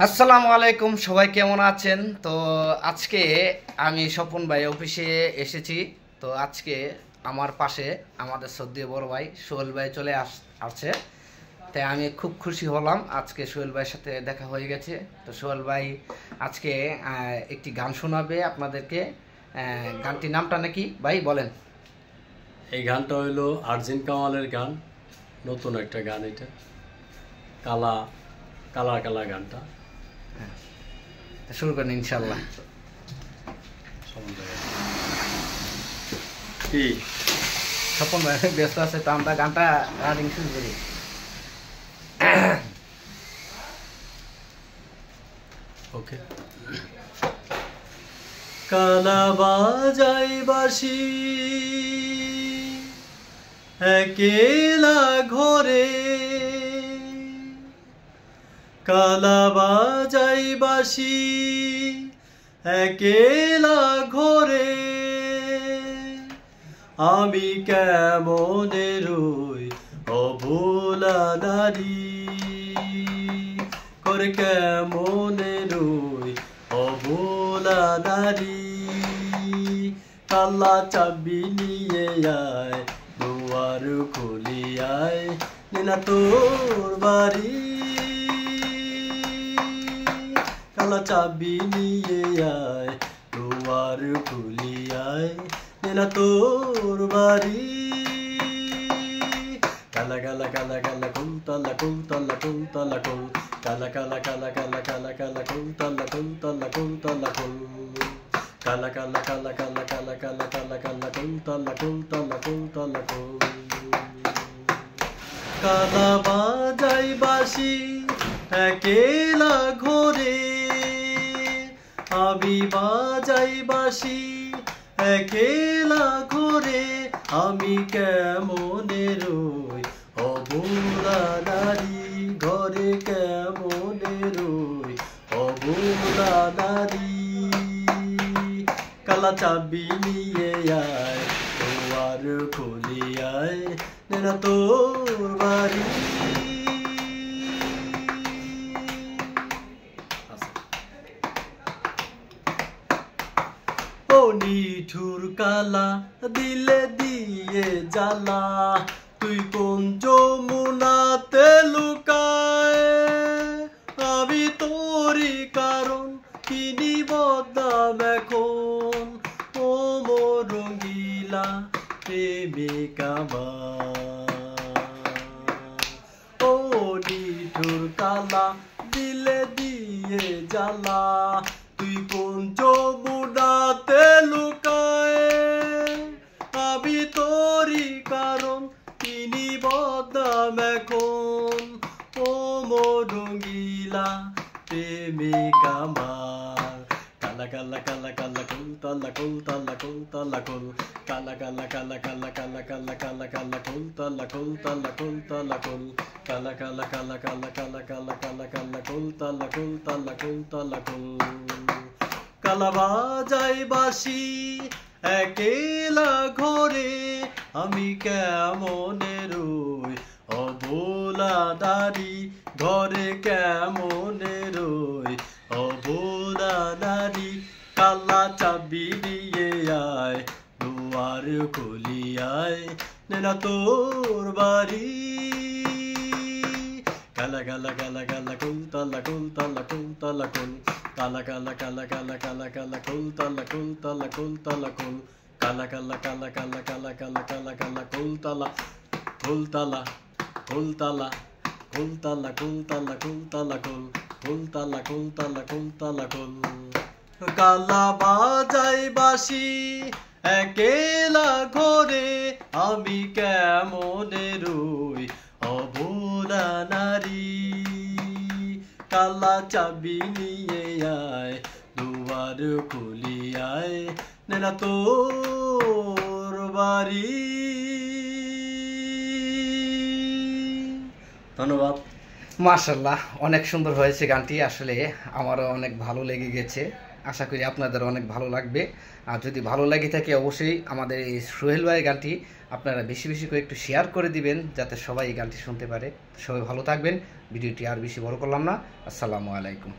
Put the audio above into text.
আসসালামু আলাইকুম, সবাই কেমন আছেন? তো আজকে আমি স্বপন ভাই অফিসে এসেছি। তো আজকে আমার পাশে আমাদের সদ্য বড় ভাই সোহেল ভাই চলে আসছে। তাই আমি খুব খুশি হলাম, আজকে সোহেল ভাইয়ের সাথে দেখা হয়ে গেছে। তো সোহেল ভাই আজকে একটি গান শোনাবে আপনাদেরকে। গানটির নামটা নাকি ভাই বলেন? এই গানটা হইলো আরজিন কামালের গান, নতুন একটা গান। এটা কালা কালা কালা গানটা। শুরু করেন ইনশাল্লাহ। কি স্বপন ভাই ব্যস্ত আছে, তো আমরা গানটা রানিং শুরু করি। ওকে। কালা বাজাই বাঁশি একেলা ঘরে, কালা বাজাই বাঁশি একেলা ঘরে, আমি কেমনে রই অভোলা নারী, করে কেমনে রই অভোলা নারী। কালা চাবি নিয়ে আয়, দুয়ার খুলি আয়, নিনা তোর বাড়ি। কালা চাবি নিয়ে আয়, দুয়ার খুলি আয়, নিনা তোর বাড়ি। কালা কালা কালা কালা কুন্তলা কুন্তলা কুন্তলা কুল, কালা কালা কালা কালা কালা কালা কুন্তলা কুন্তলা কুন্তলা কুল, কালা কালা কালা কালা কালা কালা কালা কালা কুন্তলা কুন্তলা কুন্তলা কুল। কালা বাজাই বাঁশি একেলা ঘরে, আমি বাজাই বাঁশি একেলা ঘরে, আমি কেমনে রই অভোলা নারী, ঘরে কেমনে রই অভোলা নারী। কালা চাবি নিয়ে আয়, দুয়ার খুলি আয়, নেনা তোর বাড়ি। ও নিঠুর কালা দিলে দিয়ে জ্বালা, তুই কোন যমুনাতে লুকায়, আমি তোরই কারণ কিনি বদনাম এখন, ও মোর রঙ্গিলা প্রেমিক আমার। ও নিঠুর কালা দিলে দিয়ে জ্বালা, তুই কোন যমুনাতে লুকায়, আমি তোরই কারণ কিনি বদনাম এখন, ও মোর রঙ্গিলা প্রেমিক আমার। কালা কালা কালা কালা কুন্তলা কুন্তলা কুন্তলা কুল, কালা কালা কালা কালা কালা কালা কালা কালা কুন্তলা কুন্তলা কুন্তলা কুল, কালা কালা কালা কালা কালা কালা কালা কালা কুন্তলা কুন্তলা কুন্তলা কুল। কালা বাজাই বাঁশি একেলা ঘরে, আমি কেমনে রই অভোলা নারী, ঘরে কেমনে রই অভোলা নারী। কালা চাবি নিয়ে আয়, দুয়ার খুলি আয়, নেনা তোর বাড়ি। কালা কালা কালা কালা কুন্তলা কুন্তলা কুন্তলা কুল, কালা কালা কালা কালা কালা কালা কুন্তলা কুন্তলা কুন্তলা কুল, কালা কালা কালা কালা কালা কালা কালা কালা কুন্তলা কুন্তলা কুন্তলা কুন্তলা কুন্তলা কুন্তলা কুল, কুন্তলা কুন্তলা কুন্তলা কুল। কালা বাজাই বাঁশি একেলা ঘরে, আমি কেমনে রই অভোলা নারী। কালা চাবি নিয়ে আয়, দুয়ার খুলি আয়, নেনা তোর বাড়ি। ধন্যবাদ। মাশাল্লাহ, অনেক সুন্দর হয়েছে গানটি। আসলে আমারও অনেক ভালো লেগে গেছে। আশা করি আপনাদের অনেক ভালো লাগবে। আর যদি ভালো লাগে থাকে অবশ্যই আমাদের এই সোহেল ভাইয়ের গানটি আপনারা বেশি বেশি করে একটু শেয়ার করে দিবেন, যাতে সবাই এই গানটি শুনতে পারে। সবাই ভালো থাকবেন। ভিডিওটি আর বেশি বড় করলাম না। আসসালামু আলাইকুম।